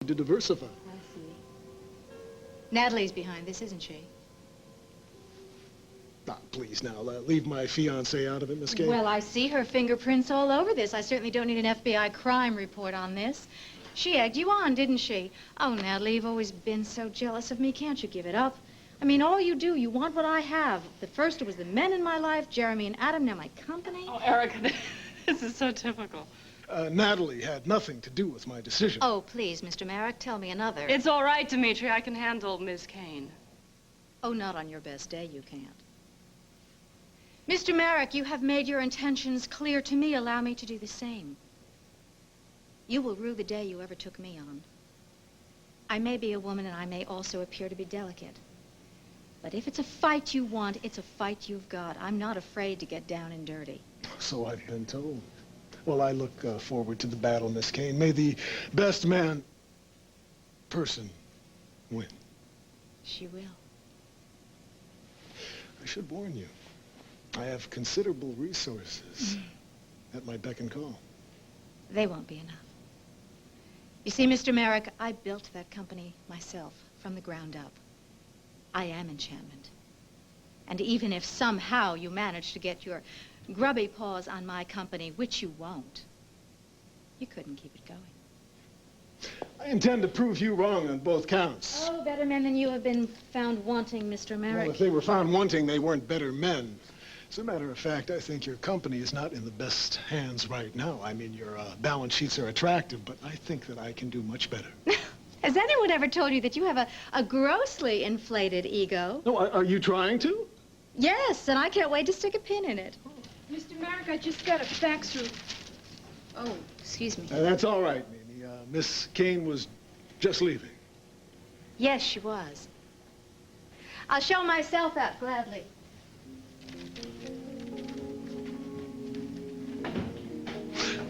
to diversify. I see. Natalie's behind this, isn't she? Ah, please now, leave my fiancé out of it, Miss Kay. Well, I see her fingerprints all over this. I certainly don't need an FBI crime report on this. She egged you on, didn't she? Oh, Natalie, you've always been so jealous of me. Can't you give it up? I mean, all you do, you want what I have. The first it was the men in my life, Jeremy and Adam, now my company. Oh, Erica, this is so typical. Natalie had nothing to do with my decision. Oh, please, Mr. Merrick, tell me another. It's all right, Dimitri. I can handle Miss Kane. Oh, not on your best day, you can't. Mr. Merrick, you have made your intentions clear to me. Allow me to do the same. You will rue the day you ever took me on. I may be a woman and I may also appear to be delicate. But if it's a fight you want, it's a fight you've got. I'm not afraid to get down and dirty. So I've been told. Well, I look forward to the battle, Miss Kane. May the best person win. She will. I should warn you. I have considerable resources at my beck and call. They won't be enough. You see, Mr. Merrick, I built that company myself from the ground up. I am enchantment. And even if somehow you manage to get your grubby paws on my company, which you won't, you couldn't keep it going. I intend to prove you wrong on both counts. Oh, better men than you have been found wanting, Mr. Merrick. Well, if they were found wanting, they weren't better men. As a matter of fact, I think your company is not in the best hands right now. I mean, your balance sheets are attractive, but I think that I can do much better. Has anyone ever told you that you have a grossly inflated ego? No, are you trying to? Yes, and I can't wait to stick a pin in it. Mr. Merrick, I just got a fax through. Oh, excuse me. That's all right, Mimi. Miss Kane was just leaving. Yes, she was. I'll show myself out gladly.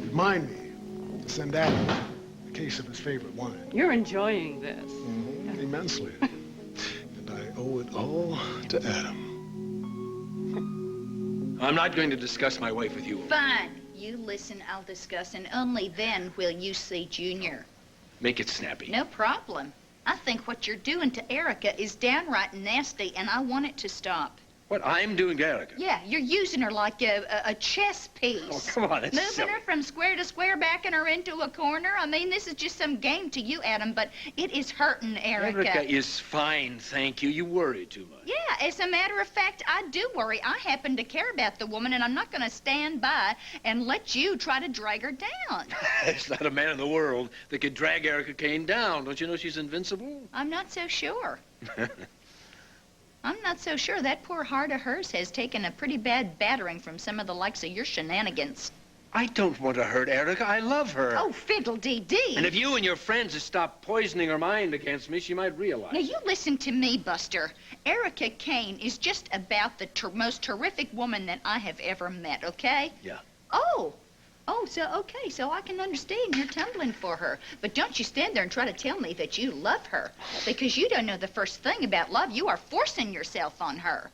Remind me to send Adam a case of his favorite wine. You're enjoying this. Mm-hmm. Immensely. And I owe it all to Adam. I'm not going to discuss my wife with you. Fine. You listen, I'll discuss, and only then will you see Junior. Make it snappy. No problem. I think what you're doing to Erica is downright nasty, and I want it to stop. What I'm doing to Erica? Yeah, you're using her like a chess piece. Oh, come on, it's Moving silly. her from square to square, backing her into a corner. I mean, this is just some game to you, Adam, but it is hurting Erica. Erica is fine, thank you. You worry too much. Yeah, as a matter of fact, I do worry. I happen to care about the woman, and I'm not going to stand by and let you try to drag her down. There's not a man in the world that could drag Erica Kane down. Don't you know she's invincible? I'm not so sure. I'm not so sure. That poor heart of hers has taken a pretty bad battering from some of the likes of your shenanigans. I don't want to hurt Erica. I love her. Oh, fiddle-dee-dee. And if you and your friends had stopped poisoning her mind against me, she might realize. Now, you listen to me, Buster. Erica Kane is just about the most terrific woman that I have ever met, okay? Yeah. Okay, so I can understand you're tumbling for her. But don't you stand there and try to tell me that you love her. Because you don't know the first thing about love. You are forcing yourself on her.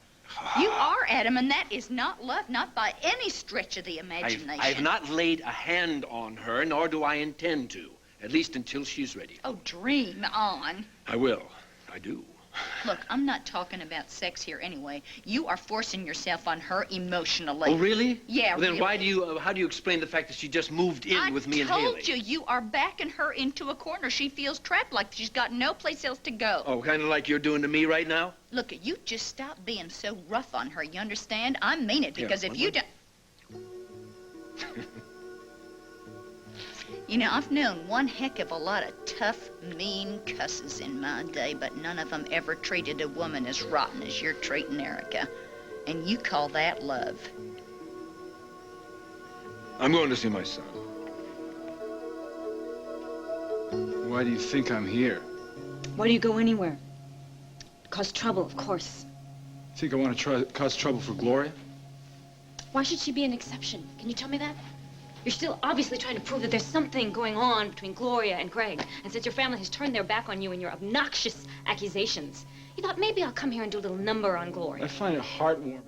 You are, Adam, and that is not love, not by any stretch of the imagination. I've not laid a hand on her, nor do I intend to. At least until she's ready. Oh, dream on. I will. I do. Look, I'm not talking about sex here anyway. You are forcing yourself on her emotionally. Oh, really? Yeah, well, then really. why do you, how do you explain the fact that she just moved in with me and Hayley? I told you, you are backing her into a corner. She feels trapped like she's got no place else to go. Oh, kind of like you're doing to me right now? Look, you just stop being so rough on her, you understand? I mean it, because if you don't... You know, I've known one heck of a lot of tough, mean cusses in my day, but none of them ever treated a woman as rotten as you're treating Erica. And you call that love. I'm going to see my son. Why do you think I'm here? Why do you go anywhere? Cause trouble, of course. Think I want to cause trouble for Gloria? Why should she be an exception? Can you tell me that? You're still obviously trying to prove that there's something going on between Gloria and Craig. And since your family has turned their back on you and your obnoxious accusations, you thought maybe I'll come here and do a little number on Gloria. I find it heartwarming.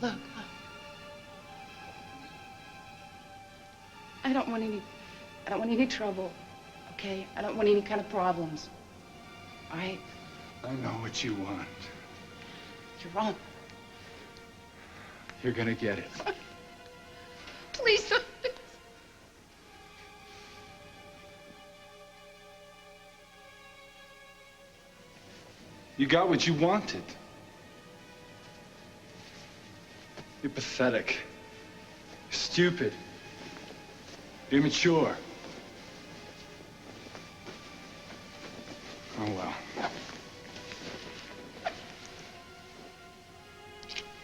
Look. I don't want any trouble, okay? I don't want any kind of problems. All right? I know what you want. You're wrong. You're gonna get it. Please don't. You got what you wanted. You're pathetic. You're stupid. You're immature. Oh, well.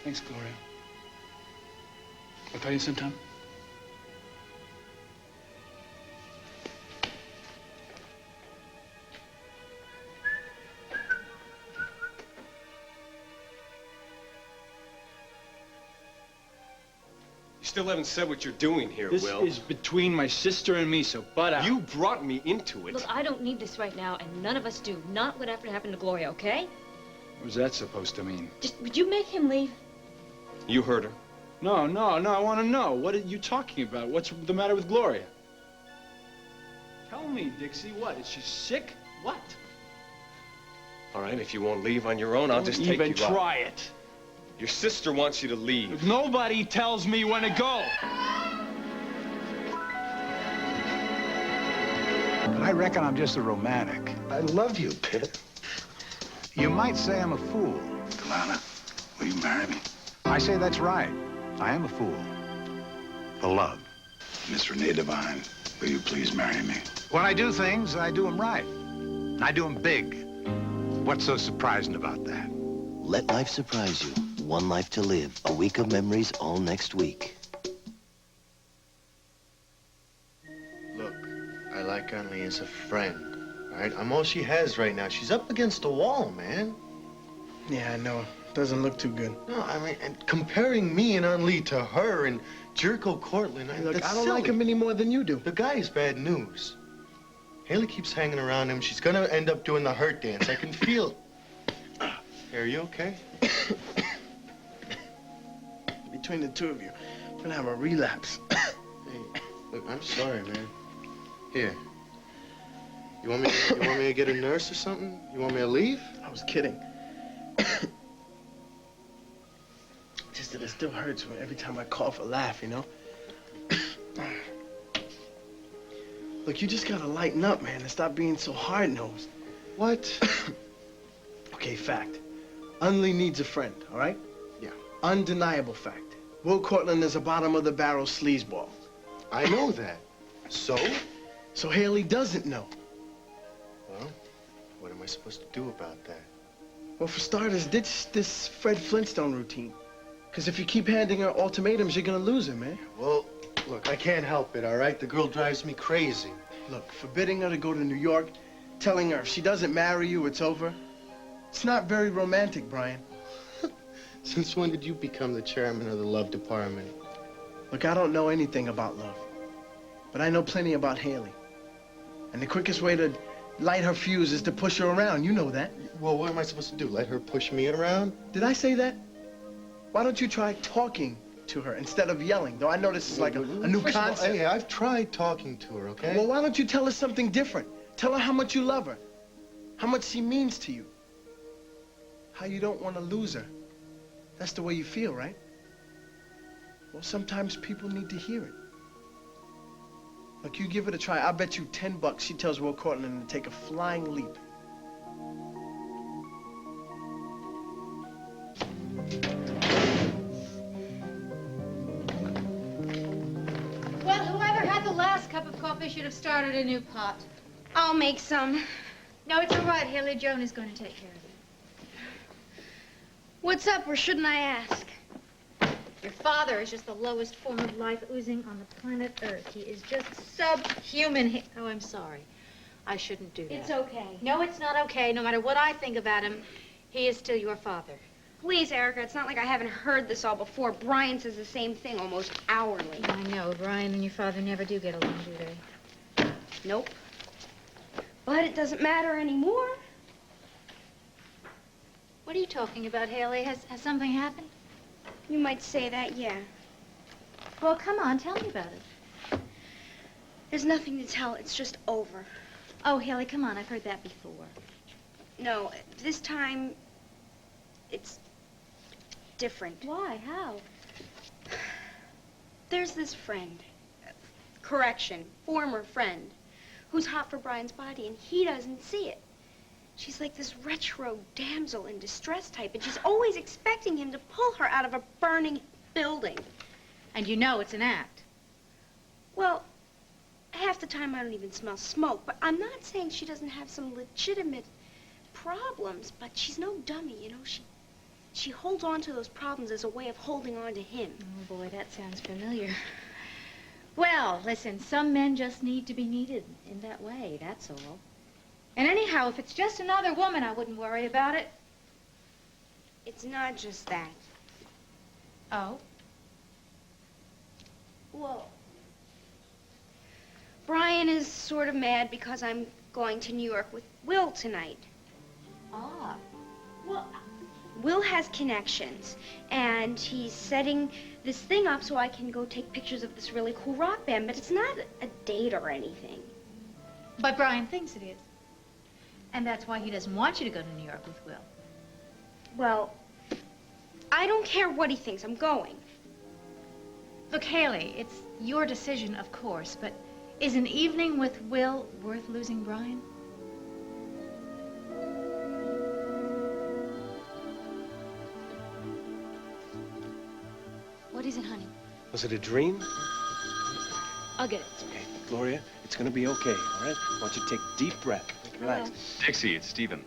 Thanks, Gloria. I'll call you sometime. You still haven't said what you're doing here, Will. This is between my sister and me, so butt out. You brought me into it. Look, I don't need this right now, and none of us do. Not what happened to Gloria, okay? What was that supposed to mean? Just, would you make him leave? You heard her. No, I want to know. What are you talking about? What's the matter with Gloria? Tell me, Dixie, what? Is she sick? What? All right, if you won't leave on your own, I'll just take you out. Even try it. Your sister wants you to leave. Nobody tells me when to go. But I reckon I'm just a romantic. I love you, Pitt. You might say I'm a fool. Delana, will you marry me? I say that's right. I am a fool. For love. Miss Renee Devine, will you please marry me? When I do things, I do them right. I do them big. What's so surprising about that? Let life surprise you. One life to live. A week of memories all next week. Look, I like Annalie as a friend, all right? I'm all she has right now. She's up against the wall, man. Yeah, I know. Doesn't look too good. No, I mean, and comparing me and Annalie to her and Jerko Cortland, Look, that's I don't silly. like him any more than you do. The guy is bad news. Haley keeps hanging around him. She's gonna end up doing the hurt dance. I can feel it. Hey, are you okay? Between the two of you, I'm gonna have a relapse. Hey, look, I'm sorry, man. Here. You want me to get a nurse or something? You want me to leave? I was kidding. Just that it still hurts every time I cough or laugh, you know? Look, you just gotta lighten up, man, and stop being so hard-nosed. What? Okay, fact. Unley needs a friend, all right? Yeah. Undeniable fact. Will Cortland is a bottom-of-the-barrel sleazeball. I know that. So? So Haley doesn't know. Well, what am I supposed to do about that? Well, for starters, ditch this Fred Flintstone routine. Because if you keep handing her ultimatums, you're gonna lose her, man. Well, look, I can't help it, all right? The girl drives me crazy. Look, forbidding her to go to New York, telling her if she doesn't marry you, it's over. It's not very romantic, Brian. Since when did you become the chairman of the love department? Look, I don't know anything about love. But I know plenty about Haley. And the quickest way to light her fuse is to push her around. You know that. Well, what am I supposed to do? Let her push me around? Did I say that? Why don't you try talking to her instead of yelling? Though I know this is like a new First of all, concept. hey, I've tried talking to her, okay? Well, why don't you tell her something different? Tell her how much you love her. How much she means to you. How you don't want to lose her. That's the way you feel, right? Well, sometimes people need to hear it. Look, you give it a try. I'll bet you $10 she tells Will Cortland to take a flying leap. Well, whoever had the last cup of coffee should have started a new pot. I'll make some. No, it's all right. Haley Joan is going to take care of it. What's up, or shouldn't I ask? Your father is just the lowest form of life oozing on the planet Earth. He is just subhuman. Oh, I'm sorry. I shouldn't do that. It's okay. No, it's not okay. No matter what I think about him, he is still your father. Please, Erica, it's not like I haven't heard this all before. Brian says the same thing almost hourly. I know. Brian and your father never do get along, do they? Nope. But it doesn't matter anymore. What are you talking about, Haley? Has something happened? You might say that, yeah. Well, come on, tell me about it. There's nothing to tell. It's just over. Oh, Hayley, come on. I've heard that before. No, this time, it's different. Why? How? There's this friend, correction, former friend, who's hot for Brian's body, and he doesn't see it. She's like this retro damsel in distress type, and she's always expecting him to pull her out of a burning building. And you know it's an act. Well, half the time I don't even smell smoke, but I'm not saying she doesn't have some legitimate problems, but she's no dummy, you know. She holds on to those problems as a way of holding on to him. Oh, boy, that sounds familiar. Well, listen, some men just need to be needed in that way, that's all. And anyhow, if it's just another woman, I wouldn't worry about it. It's not just that. Oh? Well, Brian is sort of mad because I'm going to New York with Will tonight. Ah. Well, Will has connections, and he's setting this thing up so I can go take pictures of this really cool rock band, but it's not a date or anything. But Brian thinks it is. And that's why he doesn't want you to go to New York with Will. Well, I don't care what he thinks. I'm going. Look, Hayley, it's your decision, of course, but is an evening with Will worth losing Brian? What is it, honey? Was it a dream? I'll get it. Okay, Gloria, it's gonna be okay, all right? I want you to take a deep breath. Relax. Dixie, it's Stephen.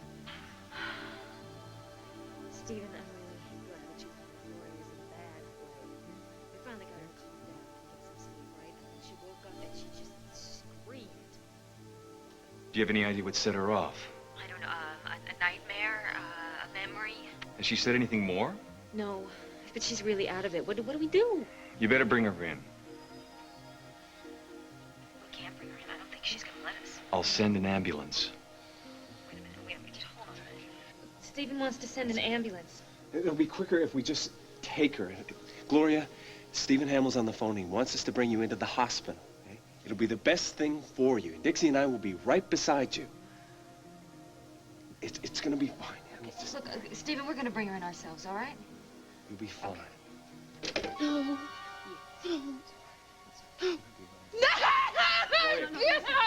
Stephen, I'm really glad that you Gloria is in bad way. We finally got her calmed down and get some sleep, right? And when she woke up and she just screamed. Do you have any idea what set her off? I don't know, a nightmare, a memory. Has she said anything more? No, but she's really out of it. What do we do? You better bring her in. We can't bring her in. I don't think she's gonna let us. I'll send an ambulance. Wait a minute, hold on a minute. Stephen wants to send an ambulance. It'll be quicker if we just take her. Gloria, Stephen Hamill's on the phone. He wants us to bring you into the hospital. Okay? It'll be the best thing for you. Dixie and I will be right beside you. It's gonna be fine. Okay, look, Stephen, we're gonna bring her in ourselves, all right? You'll be fine. No.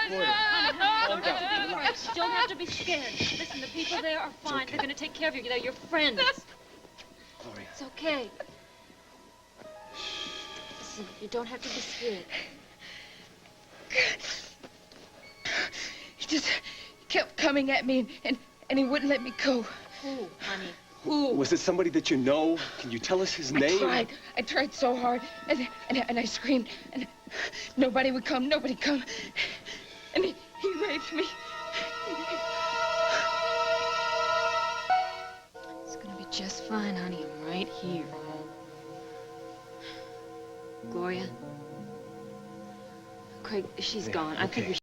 No. You don't have to be scared. Listen, the people there are fine. They're gonna take care of you. They're your friends. Gloria. It's okay. Listen, you don't have to be scared. He just kept coming at me, and he wouldn't let me go. Who, honey? Who? Was it somebody that you know? Can you tell us his name? I tried so hard, and I screamed, and nobody would come, nobody come. And he raped me. It's gonna be just fine, honey. I'm right here. Gloria? Craig, she's gone. I think we should